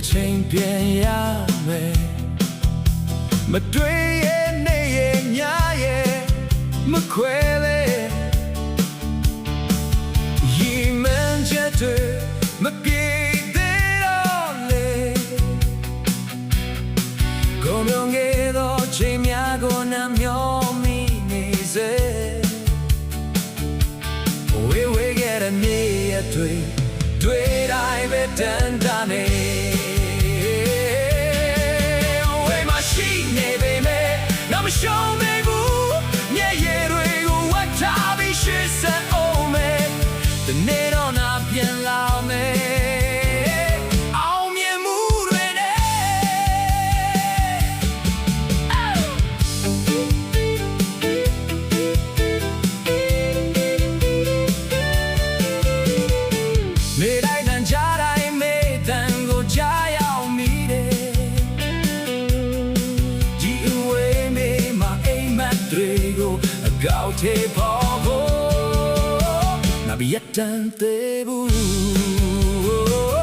ချိန်ပြန်ရမယ်မတွေ့ရဲ့နေရဲ့ညရဲ့မခွဲလေရီမန်းချက်တွေမပြေသေးတော့လေကိုမျိုးငယ်တော့ချိန်များကိုနှမျောမိနေစေဝေးဝေးခဲ့တဲ့မြေရဲ့တွေ့တိုင်းပဲတန်တာနေရှုံးနေဘူးမျက်ရည်တွေကိုဝတ်ထားပြီးရှေ့ဆက်အောင်မယ်ဒီနေ့တော့နာပြန်လာမယ်အောင်မြင်မှုတွေနဲ့နေတိုင်းတန်ကြတိုင်းမေးတန်ကိုကြားရောက်မိတယ်ကောက်သေးဖို့နာဘီယတန်သေးဘူး